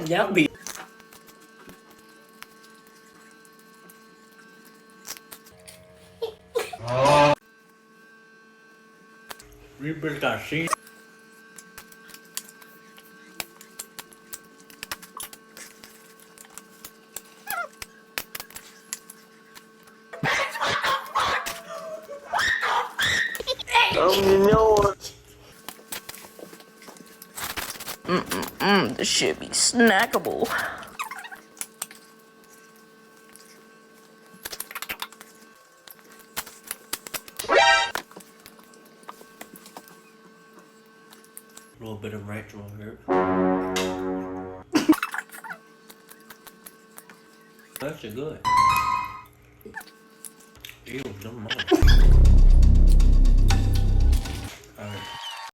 Yummy. Ribbon casing. You know what? This should be snackable. A little bit of Rachel here. That's good. Ew, don't mind.